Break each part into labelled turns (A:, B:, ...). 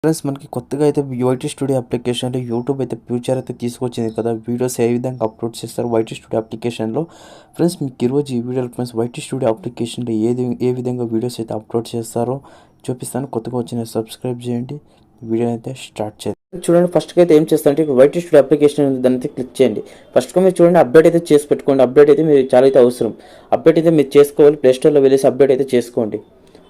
A: Friends మనకి కొత్తగా అయితే వైటీ స్టూడియో అప్లికేషన్లో యూట్యూబ్ అయితే ఫ్యూచర్ అయితే తీసుకొచ్చింది కదా. వీడియోస్ ఏ విధంగా అప్లోడ్ చేస్తారు వైటీ స్టూడియో అప్లికేషన్లో. ఫ్రెండ్స్ మీకు ఈరోజు ఈ వీడియోలో ఫ్రెండ్స్ వైటీ స్టూడియో అప్లికేషన్లో ఏ విధంగా వీడియోస్ అయితే అప్లోడ్ చేస్తారో చూపిస్తాను. కొత్తగా వచ్చిన సబ్స్క్రైబ్ చేయండి. వీడియో అయితే స్టార్ట్ చేయండి. చూడండి, ఫస్ట్గా అయితే ఏం చేస్తారంటే ఇక్కడ వైటీ స్టూడియో అప్లికేషన్ దాన్ని అయితే క్లిక్ చేయండి. ఫస్ట్గా మీరు చూడండి, అప్డేట్ అయితే చేసి పెట్టుకోండి. అప్డేట్ అయితే మీరు చాలా అయితే అవసరం. అప్డేట్ అయితే మీరు చేసుకోవాలి. ప్లేస్టోర్లో వెళ్ళేసి అప్డేట్ అయితే చేసుకోండి.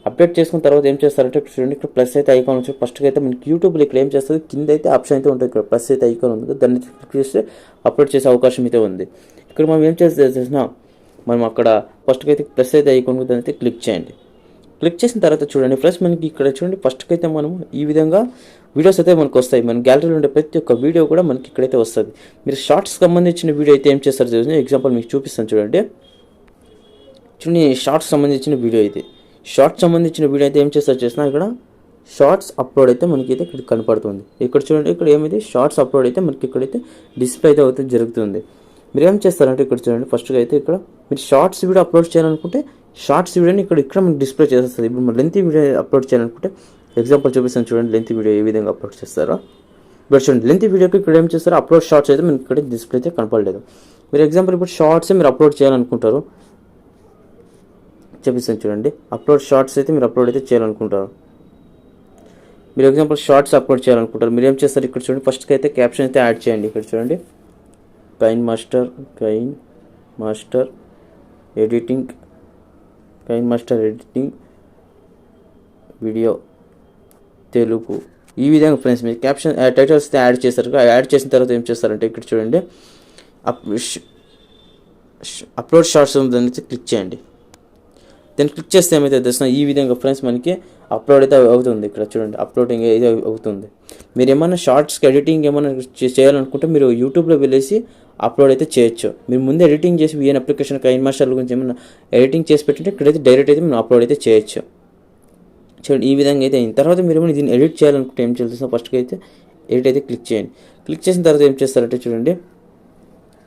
A: అప్డేట్ చేసుకున్న తర్వాత ఏం చేస్తారంటే ఇక్కడ చూడండి, ఇక్కడ ప్లస్ అయితే ఐకాన్ వచ్చి ఫస్ట్గా అయితే మనకి యూట్యూబ్లో ఇక్కడ ఏం చేస్తుంది, కింద అయితే ఆప్షన్ అయితే ఉంటుంది. ఇక్కడ ప్లస్ అయితే ఐకాన్ ఉంది, దాన్ని క్లిక్ చేస్తే అప్లోడ్ చేసే అవకాశం అయితే ఉంది. ఇక్కడ మనం ఏం చేసినా మనం అక్కడ ఫస్ట్గా అయితే ప్లస్ అయితే ఐకాన్ దాన్ని అయితే క్లిక్ చేయండి. క్లిక్ చేసిన తర్వాత చూడండి ఫ్రెండ్స్, మనకి ఇక్కడ చూడండి ఫస్ట్కి అయితే మనం ఈ విధంగా వీడియోస్ అయితే మనకు వస్తాయి. మన గ్యాలరీలో ఉండే ప్రతి ఒక్క వీడియో కూడా మనకి ఇక్కడైతే వస్తుంది. మీరు షార్ట్స్ సంబంధించిన వీడియో అయితే ఏం చేస్తారు చూడండి, ఎగ్జాంపుల్ మీకు చూపిస్తాను చూడండి. షార్ట్స్ సంబంధించిన వీడియో అయితే సంబంధించిన వీడియో అయితే ఏం చేసినా ఇక్కడ షార్ట్స్ అప్లోడ్ అయితే మనకి అయితే ఇక్కడ కనపడుతుంది. ఇక్కడ చూడండి, ఇక్కడ ఏమైతే షార్ట్స్ అప్లోడ్ అయితే మనకి ఇక్కడైతే డిస్ప్లే అయితే అవుతుంది జరుగుతుంది. మీరు ఏం చేస్తారంటే ఇక్కడ చూడండి, ఫస్ట్గా అయితే ఇక్కడ మీరు షార్ట్స్ వీడియో అప్లోడ్ చేయాలనుకుంటే షార్ట్స్ వీడియోని ఇక్కడ మనకి డిస్ప్లే చేస్తుంది. ఇప్పుడు మీరు లెంత్ వీడియో అప్లోడ్ చేయాలనుకుంటే ఎగ్జాంపుల్ చూపిస్తాను చూడండి, లెంత్ వీడియో ఏ విధంగా అప్లోడ్ చేస్తారో. ఇప్పుడు చూడండి, లెంత్ వీడియోకి ఇక్కడ ఏం చేస్తారో అప్లోడ్ షార్ట్స్ అయితే మనకి ఇక్కడ డిస్ప్లే అయితే కనపడలేదు. మీరు ఎగ్జాంపుల్ ఇప్పుడు షార్ట్స్ మీరు అప్లోడ్ చేయాలనుకుంటారు, చూపిస్తాను చూడండి. అప్లోడ్ షార్ట్స్ అయితే మీరు అప్లోడ్ అయితే చేయాలనుకుంటారు. మీరు ఎగ్జాంపుల్ షార్ట్స్ అప్లోడ్ చేయాలనుకుంటారు, మీరు ఏం చేస్తారు ఇక్కడ చూడండి, ఫస్ట్కి అయితే క్యాప్షన్ అయితే యాడ్ చేయండి. ఇక్కడ చూడండి, KineMaster editing video Telugu, ఈ విధంగా ఫ్రెండ్స్ మీరు క్యాప్షన్ టైటిల్స్ అయితే యాడ్ చేస్తారు. యాడ్ చేసిన తర్వాత ఏం చేస్తారంటే ఇక్కడ చూడండి, అప్లోడ్ షార్ట్స్ దాన్ని అయితే క్లిక్ చేయండి. దాన్ని క్లిక్ చేస్తే ఏమైతే తెలిసిన ఈ విధంగా ఫ్రెండ్స్ మనకి అప్లోడ్ అయితే అవుతుంది. ఇక్కడ చూడండి, అప్లోడింగ్ అయితే అవుతుంది. మీరు ఏమైనా షార్ట్స్కి ఎడిటింగ్ ఏమైనా చేయాలనుకుంటే మీరు యూట్యూబ్లో వెళ్ళేసి అప్లోడ్ అయితే చేయొచ్చు. మీరు ముందే ఎడిటింగ్ చేసి వీఎన్ అప్లికేషన్ కైన్ మాస్టర్ గురించి ఏమైనా ఎడిటింగ్ చేసి పెట్టింటే ఇక్కడైతే డైరెక్ట్ అయితే మనం అప్లోడ్ అయితే చేయొచ్చు. చూడండి, ఈ విధంగా అయితే అయిన తర్వాత మీరు ఏమైనా దీన్ని ఎడిట్ చేయాలనుకుంటే ఏం చేస్తాం, ఫస్ట్గా అయితే ఎడిట్ అయితే క్లిక్ చేయండి. క్లిక్ చేసిన తర్వాత ఏం చేస్తారంటే చూడండి,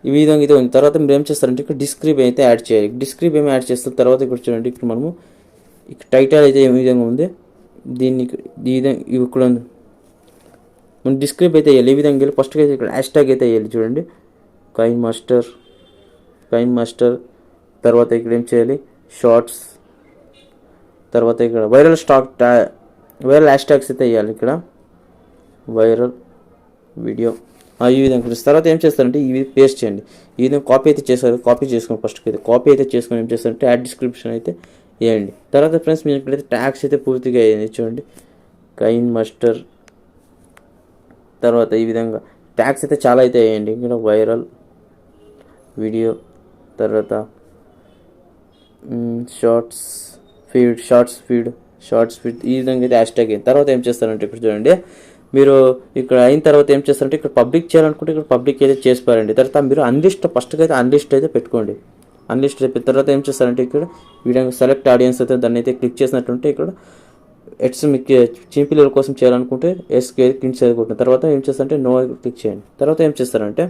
A: ఈ విధంగా అయితే ఉంది. తర్వాత మీరు ఏం చేస్తారంటే ఇక్కడ డిస్క్రిప్ అయితే యాడ్ చేయాలి. డిస్క్రిప్ ఏమి యాడ్ చేస్తారు తర్వాత ఇక్కడ చూడండి, ఇక్కడ మనము ఇక్కడ టైటిల్ అయితే ఏ విధంగా ఉంది, దీన్ని ఈ విధంగా ఇక్కడ ఉంది. మనం డిస్క్రిప్ అయితే వేయాలి. ఈ విధంగా వెళ్ళి ఫస్ట్గా అయితే ఇక్కడ హ్యాష్ ట్యాగ్ అయితే వేయాలి. చూడండి, కైన్ మాస్టర్ తర్వాత ఇక్కడ ఏం చేయాలి, షార్ట్స్, తర్వాత ఇక్కడ వైరల్ హ్యాష్ ట్యాగ్స్ అయితే వేయాలి. ఇక్కడ వైరల్ వీడియో ఈ విధంగా ఫ్రెండ్స్. తర్వాత ఏం చేస్తారంటే ఇవి పేస్ట్ చేయండి. ఈ విధంగా కాపీ అయితే చేస్తారు. కాపీ చేసుకొని ఫస్ట్కి అయితే కాపీ అయితే చేసుకొని ఏం చేస్తారంటే యాడ్ డిస్క్రిప్షన్ అయితే వేయండి. తర్వాత ఫ్రెండ్స్ మీరు ఇక్కడైతే ట్యాగ్స్ అయితే పూర్తిగా వేయండి. చూడండి, కైన్ మాస్టర్, తర్వాత ఈ విధంగా ట్యాగ్స్ అయితే చాలా అయితే వేయండి. ఇక్కడ వైరల్ వీడియో, తర్వాత షార్ట్స్ ఫీడ్ ఈ విధంగా అయితే హ్యాష్ ట్యాగ్ అయింది. తర్వాత ఏం చేస్తారంటే ఇక్కడ చూడండి, మీరు ఇక్కడ అయిన తర్వాత ఏం చేస్తారంటే ఇక్కడ పబ్లిక్ చేయాలనుకుంటే ఇక్కడ పబ్లిక్ అయితే చేసిపారండి. తర్వాత మీరు ఫస్ట్గా అయితే అన్లిస్ట్ అయితే పెట్టుకోండి. అన్లిస్ట్ అయిపోయిన తర్వాత ఏం చేస్తారంటే ఇక్కడ వీడియో సెలెక్ట్ ఆడియన్స్ అయితే దాన్ని అయితే క్లిక్ చేసినట్టుంటే ఇక్కడ ఎట్స్ మీకు చిన్నపిల్లల కోసం చేయాలనుకుంటే ఎస్కే క్లిక్ చేయకుంటుంది. తర్వాత ఏం చేస్తారంటే నో క్లిక్ చేయండి. తర్వాత ఏం చేస్తారంటే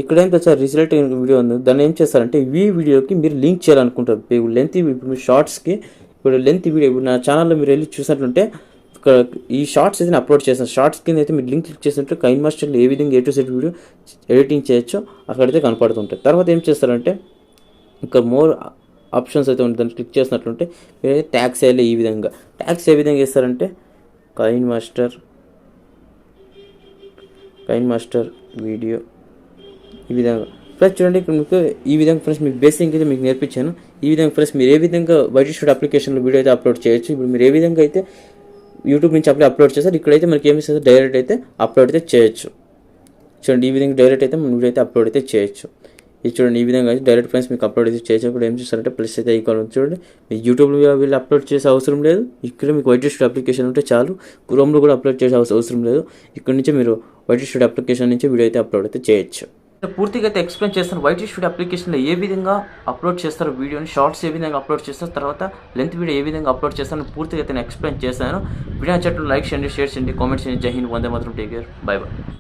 A: ఇక్కడ ఏం చేస్తారు, రిజల్ట్ వీడియో ఉంది, దాన్ని ఏం చేస్తారంటే ఈ వీడియోకి మీరు లింక్ చేయాలనుకుంటారు. లెంత్ ఇప్పుడు మీ షార్ట్స్కి ఇప్పుడు లెంత్ వీడియో ఇప్పుడు నా ఛానల్లో మీరు వెళ్ళి చూసినట్టుంటే ఇక్కడ ఈ షార్ట్స్ అయితే అప్లోడ్ చేస్తాను. షార్ట్స్ కింద అయితే మీరు లింక్ క్లిక్ చేసినట్టు కైన్ మాస్టర్లో ఏ విధంగా A to Z video editing చేయొచ్చో అక్కడైతే కనపడుతుంటాయి. తర్వాత ఏం చేస్తారంటే ఇక్కడ మోర్ ఆప్షన్స్ అయితే ఉంటుంది, దాన్ని క్లిక్ చేసినట్టుంటే మీరైతే ట్యాగ్స్ వేయాలి. ఈ విధంగా ట్యాగ్స్ ఏ విధంగా వేస్తారంటే కైన్ మాస్టర్ వీడియో ఈ విధంగా ఫ్రెండ్స్. చూడండి, ఇక్కడ మీకు ఈ విధంగా ఫ్రెండ్స్ మీకు బేసిక్ అయితే మీకు నేర్పించాను. ఈ విధంగా ఫ్రెండ్స్ మీరు ఏ విధంగా వైటీ స్టూడియో అప్లికేషన్లో వీడియో అయితే అప్లోడ్ చేయొచ్చు. ఇప్పుడు మీరు ఏ విధంగా అయితే యూట్యూబ్ నుంచి అప్లోడ్ చేస్తారు, ఇక్కడైతే మనకి ఏమి ఇస్తుంది, డైరెక్ట్ అయితే అప్లోడ్ అయితే చేయొచ్చు. చూడండి, ఈ విధంగా డైరెక్ట్ అయితే మన వీడియో అయితే అప్లోడ్ అయితే చేయొచ్చు. ఇది చూడండి, ఈ విధంగా అయితే డైరెక్ట్ ఫ్రెండ్స్ మీకు అప్లోడ్ అయితే చేయొచ్చు. ఇప్పుడు ఏం చేస్తారంటే ప్లస్ అయితే ఐకాన్ ఉంది చూడండి, మీకు యూట్యూబ్లో వీళ్ళు అప్లోడ్ చేసే అవసరం లేదు. ఇక్కడ మీకు వైటీ స్టూడియో అప్లికేషన్ ఉంటే చాలు, క్రోమ్లో కూడా అప్లోడ్ చేసే అవసరం లేదు. ఇక్కడ నుంచి మీరు వైటీ స్టూడియో అప్లికేషన్ నుంచి వీడియో అయితే అప్లోడ్ అయితే చేయొచ్చు. పూర్తిగా అయితే ఎక్స్ప్లెయిన్ చేస్తాను వైటీ స్టూడియో అప్లికేషన్లో ఏ విధంగా అప్లోడ్ చేస్తారు వీడియోని, షార్ట్స్ ఏ విధంగా అప్లోడ్ చేస్తారు, తర్వాత లెంత్ వీడియో ఏ విధంగా అప్లోడ్ చేస్తాను పూర్తిగా అయితే నేను ఎక్స్ప్లెయిన్ చేస్తాను. వీడియో నచ్చినట్లు లైక్ చేయండి, షేర్ చేయండి, కామెంట్ చేయండి. జై Hind, Vande Mataram, take care, by by.